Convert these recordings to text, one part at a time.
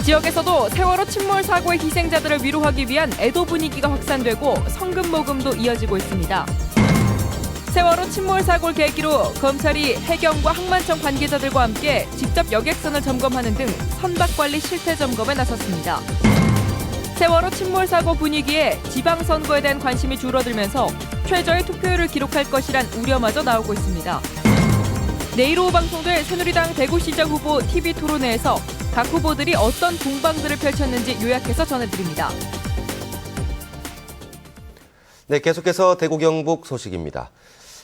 지역에서도 세월호 침몰 사고의 희생자들을 위로하기 위한 애도 분위기가 확산되고 성금 모금도 이어지고 있습니다. 세월호 침몰 사고를 계기로 검찰이 해경과 항만청 관계자들과 함께 직접 여객선을 점검하는 등 선박관리 실태 점검에 나섰습니다. 세월호 침몰 사고 분위기에 지방선거에 대한 관심이 줄어들면서 최저의 투표율을 기록할 것이란 우려마저 나오고 있습니다. 내일 오후 방송될 새누리당 대구시장 후보 TV토론회에서 각 후보들이 어떤 공방들을 펼쳤는지 요약해서 전해드립니다. 네, 계속해서 대구 경북 소식입니다.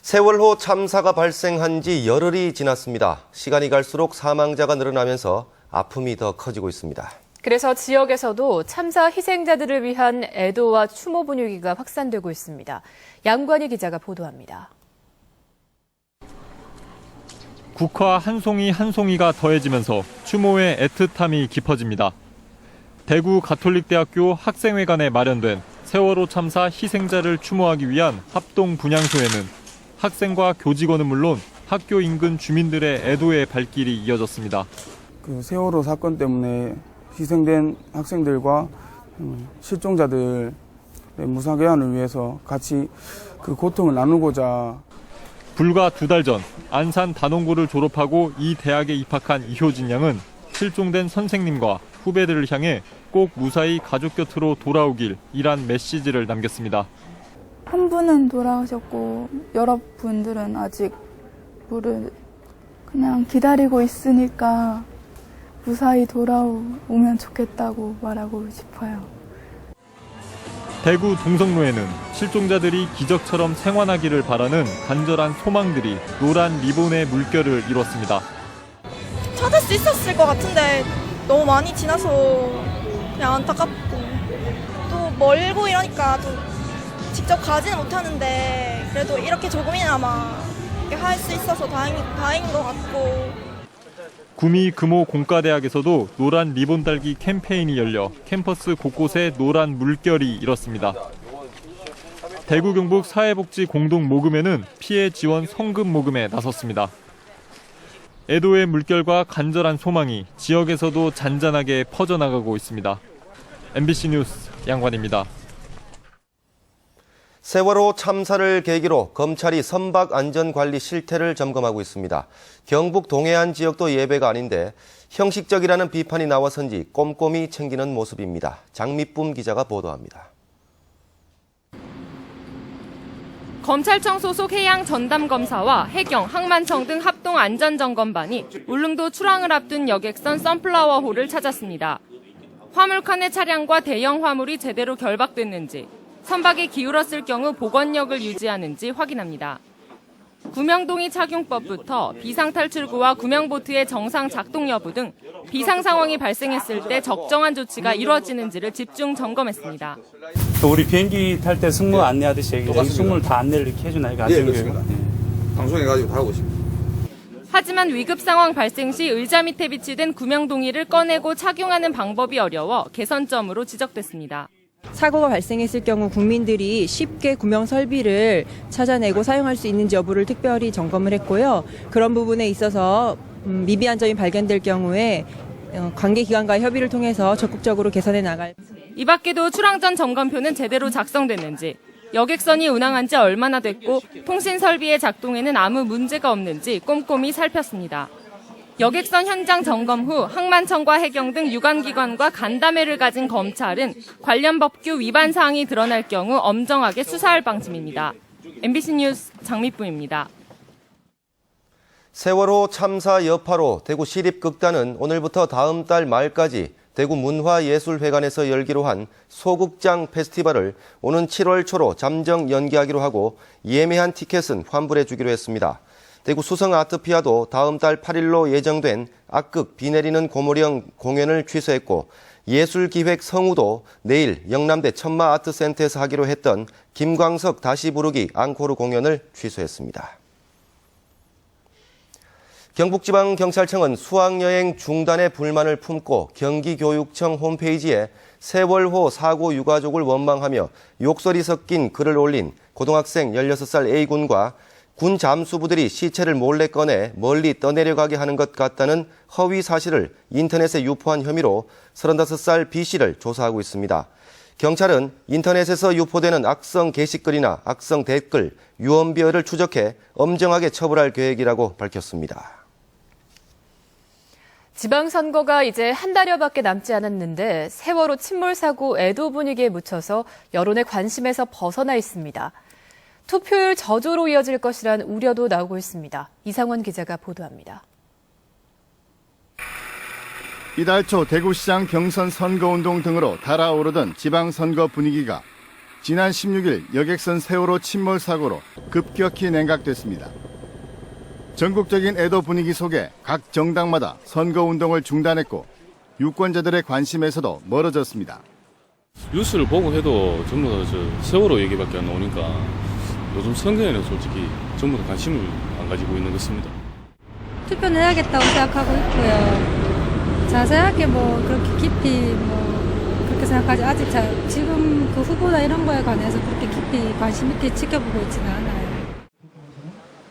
세월호 참사가 발생한 지 열흘이 지났습니다. 시간이 갈수록 사망자가 늘어나면서 아픔이 더 커지고 있습니다. 그래서 지역에서도 참사 희생자들을 위한 애도와 추모 분위기가 확산되고 있습니다. 양관희 기자가 보도합니다. 국화 한 송이 한 송이가 더해지면서 추모의 애틋함이 깊어집니다. 대구 가톨릭대학교 학생회관에 마련된 세월호 참사 희생자를 추모하기 위한 합동 분향소에는 학생과 교직원은 물론 학교 인근 주민들의 애도의 발길이 이어졌습니다. 그 세월호 사건 때문에 희생된 학생들과 실종자들의 무사개환을 위해서 같이 그 고통을 나누고자. 불과 2달 전 안산 단원고를 졸업하고 이 대학에 입학한 이효진 양은 실종된 선생님과 후배들을 향해 꼭 무사히 가족 곁으로 돌아오길 이란 메시지를 남겼습니다. 한 분은 돌아오셨고 여러분들은 아직 그냥 기다리고 있으니까 무사히 돌아오면 좋겠다고 말하고 싶어요. 대구 동성로에는 실종자들이 기적처럼 생還하기를 바라는 간절한 소망들이 노란 리본의 물결을 이뤘습니다. 찾을 수 있었을 것 같은데 너무 많이 지나서 그냥 안타깝고 또 멀고 이러니까 또 직접 가지는 못하는데 그래도 이렇게 조금이나마 할 수 있어서 다행인 것 같고. 구미 금호 공과대학에서도 노란 리본 달기 캠페인이 열려 캠퍼스 곳곳에 노란 물결이 일었습니다. 대구 경북 사회복지 공동 모금회는 피해 지원 성금 모금에 나섰습니다. 애도의 물결과 간절한 소망이 지역에서도 잔잔하게 퍼져나가고 있습니다. MBC 뉴스 양관입니다. 세월호 참사를 계기로 검찰이 선박 안전관리 실태를 점검하고 있습니다. 경북 동해안 지역도 예외가 아닌데 형식적이라는 비판이 나와서인지 꼼꼼히 챙기는 모습입니다. 장미쁨 기자가 보도합니다. 검찰청 소속 해양 전담검사와 해경, 항만청 등 합동 안전점검반이 울릉도 출항을 앞둔 여객선 선플라워호를 찾았습니다. 화물칸의 차량과 대형 화물이 제대로 결박됐는지, 선박이 기울었을 경우 복원력을 유지하는지 확인합니다. 구명동의 착용법부터 비상탈출구와 구명보트의 정상 작동 여부 등 비상 상황이 발생했을 때 적정한 조치가 이루어지는지를 집중 점검했습니다. 우리 비행기 탈 때 승무 안내하듯이 승무를 다 안내를 이렇게 해주나요? 그렇습니다. 방송해가지고 다 하고 있습니다. 하지만 위급 상황 발생 시 의자 밑에 비치된 구명동의를 꺼내고 착용하는 방법이 어려워 개선점으로 지적됐습니다. 사고가 발생했을 경우 국민들이 쉽게 구명 설비를 찾아내고 사용할 수 있는지 여부를 특별히 점검을 했고요. 그런 부분에 있어서 미비한 점이 발견될 경우에 관계기관과의 협의를 통해서 적극적으로 개선해 나갈. 이 밖에도 출항 전 점검표는 제대로 작성됐는지, 여객선이 운항한 지 얼마나 됐고 통신 설비의 작동에는 아무 문제가 없는지 꼼꼼히 살폈습니다. 여객선 현장 점검 후 항만청과 해경 등 유관기관과 간담회를 가진 검찰은 관련 법규 위반 사항이 드러날 경우 엄정하게 수사할 방침입니다. MBC 뉴스 장미쁨입니다. 세월호 참사 여파로 대구 시립극단은 오늘부터 다음 달 말까지 대구 문화예술회관에서 열기로 한 소극장 페스티벌을 오는 7월 초로 잠정 연기하기로 하고 예매한 티켓은 환불해 주기로 했습니다. 대구 수성아트피아도 다음 달 8일로 예정된 악극 비 내리는 고무령 공연을 취소했고 예술기획 성우도 내일 영남대 천마아트센터에서 하기로 했던 김광석 다시 부르기 앙코르 공연을 취소했습니다. 경북지방경찰청은 수학여행 중단에 불만을 품고 경기교육청 홈페이지에 세월호 사고 유가족을 원망하며 욕설이 섞인 글을 올린 고등학생 16살 A군과 군 잠수부들이 시체를 몰래 꺼내 멀리 떠내려가게 하는 것 같다는 허위 사실을 인터넷에 유포한 혐의로 35살 B씨를 조사하고 있습니다. 경찰은 인터넷에서 유포되는 악성 게시글이나 악성 댓글, 유언비어를 추적해 엄정하게 처벌할 계획이라고 밝혔습니다. 지방선거가 이제 한 달여밖에 남지 않았는데 세월호 침몰 사고 애도 분위기에 묻혀서 여론의 관심에서 벗어나 있습니다. 투표율 저조로 이어질 것이란 우려도 나오고 있습니다. 이상원 기자가 보도합니다. 이달 초 대구시장 경선 선거운동 등으로 달아오르던 지방선거 분위기가 지난 16일 여객선 세월호 침몰 사고로 급격히 냉각됐습니다. 전국적인 애도 분위기 속에 각 정당마다 선거운동을 중단했고 유권자들의 관심에서도 멀어졌습니다. 뉴스를 보고 해도 전부 다 세월호 얘기밖에 안 나오니까 요즘 선거에는 솔직히 전부 다 관심을 안 가지고 있는 것 같습니다. 투표는 해야겠다고 생각하고 있고요. 자세하게 그렇게 깊이 그렇게 생각하지 아직 지금 그 후보나 이런 거에 관해서 그렇게 깊이 관심 있게 지켜보고 있지는 않아요.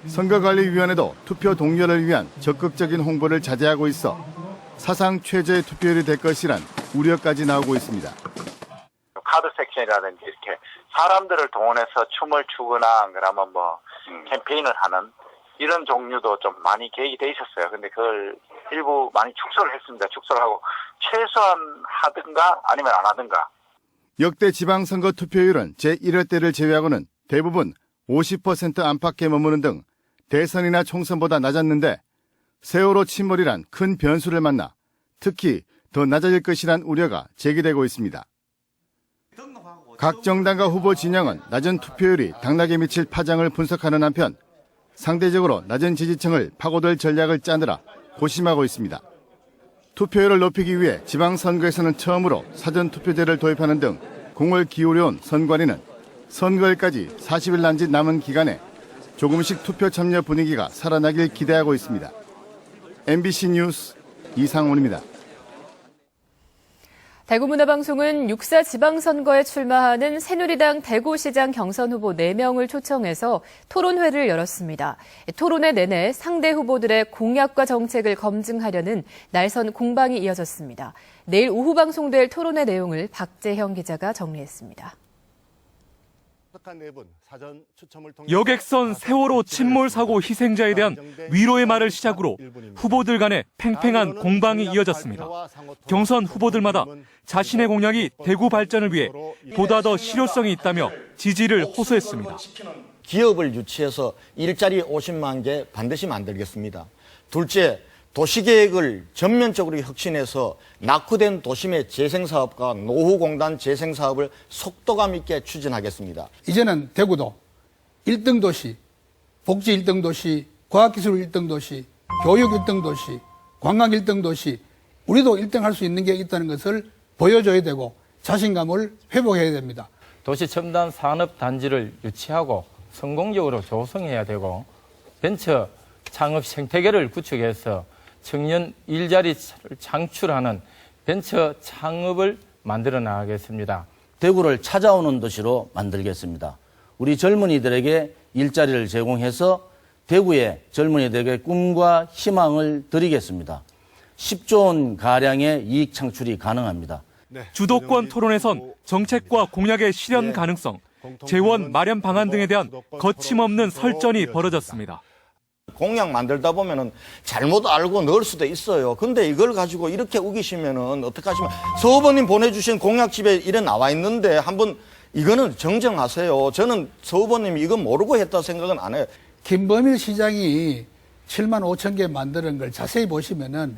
선거관리위원회도 투표 동료를 위한 적극적인 홍보를 자제하고 있어 사상 최저의 투표율이 될 것이란 우려까지 나오고 있습니다. 카드 섹션이라든지 이렇게 사람들을 동원해서 춤을 추거나 그러면 캠페인을 하는 이런 종류도 좀 많이 계획이 돼 있었어요. 근데 그걸 일부 많이 축소를 했습니다. 축소를 하고 최소한 하든가 아니면 안 하든가. 역대 지방선거 투표율은 제1회 때를 제외하고는 대부분 50% 안팎에 머무는 등 대선이나 총선보다 낮았는데 세월호 침몰이란 큰 변수를 만나 특히 더 낮아질 것이란 우려가 제기되고 있습니다. 각 정당과 후보 진영은 낮은 투표율이 당락에 미칠 파장을 분석하는 한편 상대적으로 낮은 지지층을 파고들 전략을 짜느라 고심하고 있습니다. 투표율을 높이기 위해 지방선거에서는 처음으로 사전투표제를 도입하는 등 공을 기울여온 선관위는 선거일까지 40일 남짓 남은 기간에 조금씩 투표 참여 분위기가 살아나길 기대하고 있습니다. MBC 뉴스 이상훈입니다. 대구문화방송은 6.4 지방선거에 출마하는 새누리당 대구시장 경선 후보 4명을 초청해서 토론회를 열었습니다. 토론회 내내 상대 후보들의 공약과 정책을 검증하려는 날선 공방이 이어졌습니다. 내일 오후 방송될 토론회 내용을 박재형 기자가 정리했습니다. 여객선 세월호 침몰 사고 희생자에 대한 위로의 말을 시작으로 후보들 간의 팽팽한 공방이 이어졌습니다. 경선 후보들마다 자신의 공약이 대구 발전을 위해 보다 더 실효성이 있다며 지지를 호소했습니다. 기업을 유치해서 일자리 50만 개 반드시 만들겠습니다. 둘째, 도시계획을 전면적으로 혁신해서 낙후된 도심의 재생사업과 노후공단 재생사업을 속도감 있게 추진하겠습니다. 이제는 대구도 1등 도시, 복지 1등 도시, 과학기술 1등 도시, 교육 1등 도시, 관광 1등 도시, 우리도 1등 할 수 있는 게 있다는 것을 보여줘야 되고 자신감을 회복해야 됩니다. 도시 첨단 산업 단지를 유치하고 성공적으로 조성해야 되고 벤처 창업 생태계를 구축해서 청년 일자리 창출하는 벤처 창업을 만들어 나가겠습니다. 대구를 찾아오는 도시로 만들겠습니다. 우리 젊은이들에게 일자리를 제공해서 대구의 젊은이들에게 꿈과 희망을 드리겠습니다. 10조 원 가량의 이익 창출이 가능합니다. 주도권 토론에선 정책과 공약의 실현 가능성, 재원 마련 방안 등에 대한 거침없는 설전이 벌어졌습니다. 공약 만들다 보면은 잘못 알고 넣을 수도 있어요. 근데 이걸 가지고 이렇게 우기시면은 어떡하시면 서 후보님 보내주신 공약집에 이래 나와 있는데 한번 이거는 정정하세요. 저는 서 후보님이 이건 모르고 했다 생각은 안 해요. 김범일 시장이 7만 5천 개 만드는 걸 자세히 보시면은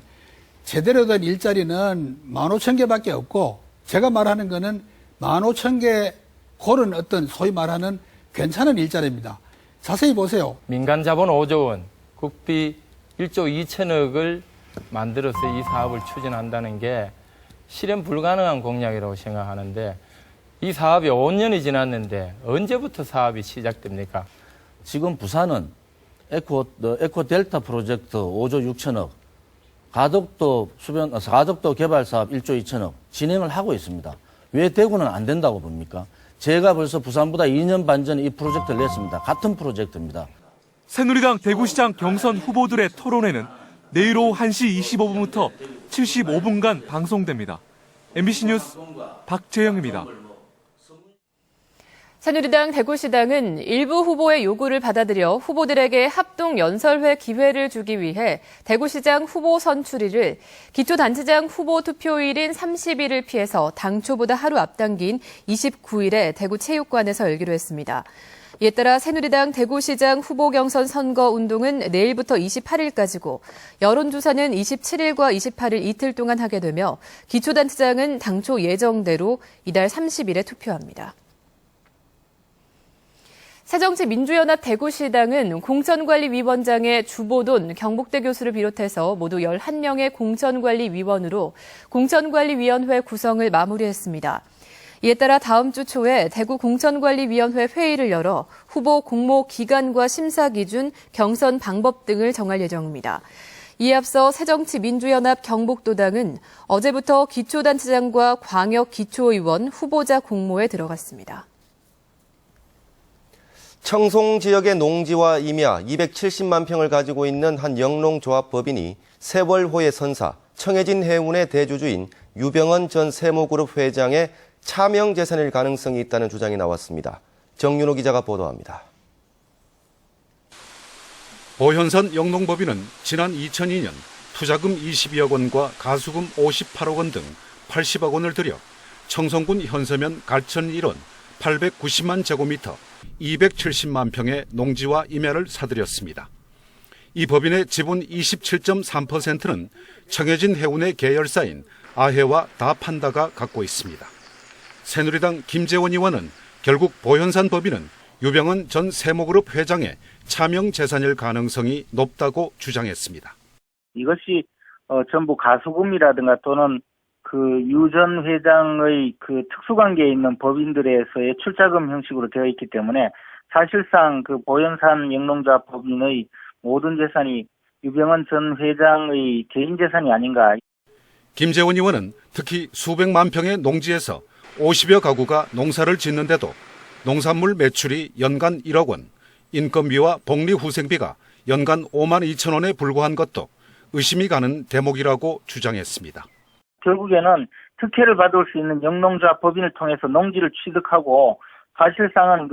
제대로 된 일자리는 15,000개밖에 없고 제가 말하는 거는 15,000개 고른 어떤 소위 말하는 괜찮은 일자리입니다. 자세히 보세요. 민간 자본 5조 원, 국비 1조 2천억을 만들어서 이 사업을 추진한다는 게 실현 불가능한 공약이라고 생각하는데 이 사업이 5년이 지났는데 언제부터 사업이 시작됩니까? 지금 부산은 에코델타 프로젝트 5조 6천억, 가덕도 개발 사업 1조 2천억 진행을 하고 있습니다. 왜 대구는 안 된다고 봅니까? 제가 벌써 부산보다 2년 반 전에 이 프로젝트를 냈습니다. 같은 프로젝트입니다. 새누리당 대구시장 경선 후보들의 토론회는 내일 오후 1시 25분부터 75분간 방송됩니다. MBC 뉴스 박재영입니다. 새누리당 대구시당은 일부 후보의 요구를 받아들여 후보들에게 합동 연설회 기회를 주기 위해 대구시장 후보 선출일을 기초단체장 후보 투표일인 30일을 피해서 당초보다 하루 앞당긴 29일에 대구체육관에서 열기로 했습니다. 이에 따라 새누리당 대구시장 후보 경선 선거 운동은 내일부터 28일까지고 여론조사는 27일과 28일 이틀 동안 하게 되며 기초단체장은 당초 예정대로 이달 30일에 투표합니다. 새정치민주연합 대구시당은 공천관리위원장의 주보돈 경북대 교수를 비롯해서 모두 11명의 공천관리위원으로 공천관리위원회 구성을 마무리했습니다. 이에 따라 다음 주 초에 대구 공천관리위원회 회의를 열어 후보 공모 기간과 심사 기준, 경선 방법 등을 정할 예정입니다. 이에 앞서 새정치민주연합 경북도당은 어제부터 기초단체장과 광역기초의원 후보자 공모에 들어갔습니다. 청송 지역의 농지와 임야 270만 평을 가지고 있는 한 영농조합 법인이 세월호의 선사, 청해진 해운의 대주주인 유병헌 전 세모그룹 회장의 차명 재산일 가능성이 있다는 주장이 나왔습니다. 정윤호 기자가 보도합니다. 보현산 영농법인은 지난 2002년 투자금 22억 원과 가수금 58억 원 등 80억 원을 들여 청송군 현서면 갈천 1원 890만 제곱미터 270만 평의 농지와 임야를 사들였습니다. 이 법인의 지분 27.3%는 청해진 해운의 계열사인 아해와 다판다가 갖고 있습니다. 새누리당 김재원 의원은 결국 보현산 법인은 유병헌 전 세모그룹 회장의 차명 재산일 가능성이 높다고 주장했습니다. 이것이 전부 가수금이라든가 또는 유 전 회장의 특수관계에 있는 법인들에서의 출자금 형식으로 되어 있기 때문에 사실상 보현산 영농조합 법인의 모든 재산이 유병헌 전 회장의 개인 재산이 아닌가. 김재원 의원은 특히 수백만 평의 농지에서 50여 가구가 농사를 짓는데도 농산물 매출이 연간 1억 원, 인건비와 복리후생비가 연간 5만 2천 원에 불과한 것도 의심이 가는 대목이라고 주장했습니다. 결국에는 특혜를 받을 수 있는 영농조합 법인을 통해서 농지를 취득하고 사실상은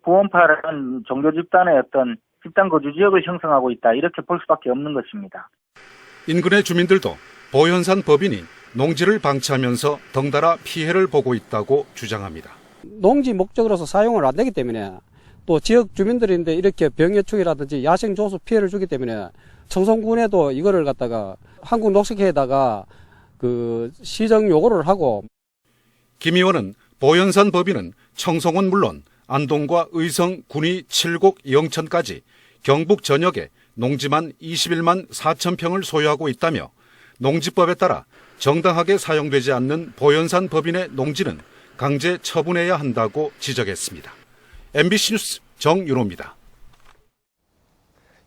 부원파라는 종교 집단의 어떤 집단 거주 지역을 형성하고 있다. 이렇게 볼 수밖에 없는 것입니다. 인근의 주민들도 보현산 법인이 농지를 방치하면서 덩달아 피해를 보고 있다고 주장합니다. 농지 목적으로서 사용을 안 되기 때문에 또 지역 주민들인데 이렇게 병해충이라든지 야생조수 피해를 주기 때문에 청송군에도 이거를 갖다가 한국녹색회에다가 시정 요구를 하고. 김 의원은 보현산 법인은 청송은 물론 안동과 의성, 군위, 칠곡, 영천까지 경북 전역에 농지만 21만 4천 평을 소유하고 있다며 농지법에 따라 정당하게 사용되지 않는 보현산 법인의 농지는 강제 처분해야 한다고 지적했습니다. MBC 뉴스 정윤호입니다.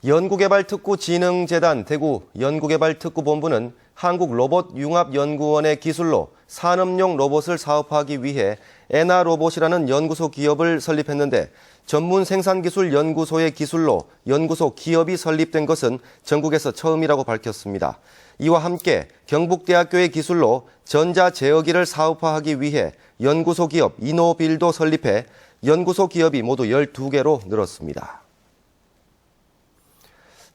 연구개발특구진흥재단 대구 연구개발특구본부는 한국로봇융합연구원의 기술로 산업용 로봇을 사업화하기 위해 에나로봇이라는 연구소 기업을 설립했는데 전문 생산기술 연구소의 기술로 연구소 기업이 설립된 것은 전국에서 처음이라고 밝혔습니다. 이와 함께 경북대학교의 기술로 전자제어기를 사업화하기 위해 연구소 기업 이노빌도 설립해 연구소 기업이 모두 12개로 늘었습니다.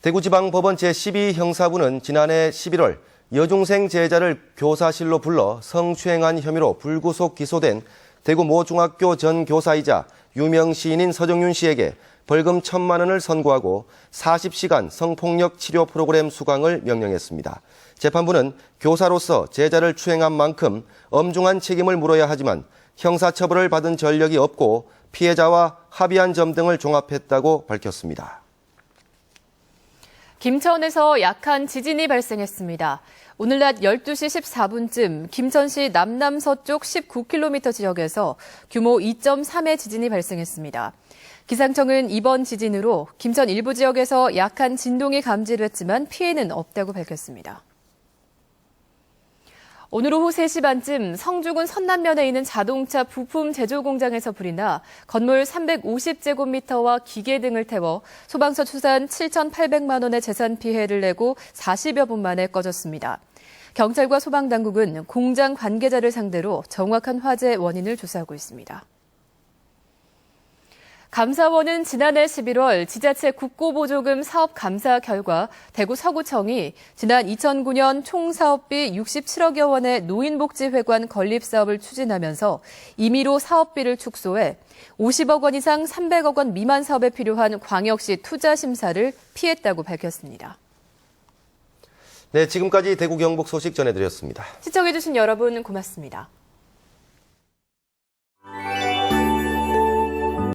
대구지방법원 제12형사부는 지난해 11월 여중생 제자를 교사실로 불러 성추행한 혐의로 불구속 기소된 대구 모 중학교 전 교사이자 유명 시인인 서정윤 씨에게 벌금 1,000만 원을 선고하고 40시간 성폭력 치료 프로그램 수강을 명령했습니다. 재판부는 교사로서 제자를 추행한 만큼 엄중한 책임을 물어야 하지만 형사처벌을 받은 전력이 없고 피해자와 합의한 점 등을 종합했다고 밝혔습니다. 김천에서 약한 지진이 발생했습니다. 오늘 낮 12시 14분쯤 김천시 남남서쪽 19km 지역에서 규모 2.3의 지진이 발생했습니다. 기상청은 이번 지진으로 김천 일부 지역에서 약한 진동이 감지됐지만 피해는 없다고 밝혔습니다. 오늘 오후 3시 반쯤 성주군 선남면에 있는 자동차 부품 제조 공장에서 불이 나 건물 350제곱미터와 기계 등을 태워 소방서 추산 7,800만 원의 재산 피해를 내고 40여 분 만에 꺼졌습니다. 경찰과 소방당국은 공장 관계자를 상대로 정확한 화재 원인을 조사하고 있습니다. 감사원은 지난해 11월 지자체 국고보조금 사업 감사 결과 대구 서구청이 지난 2009년 총 사업비 67억여 원의 노인복지회관 건립 사업을 추진하면서 임의로 사업비를 축소해 50억 원 이상 300억 원 미만 사업에 필요한 광역시 투자 심사를 피했다고 밝혔습니다. 네, 지금까지 대구 경북 소식 전해드렸습니다. 시청해주신 여러분 고맙습니다.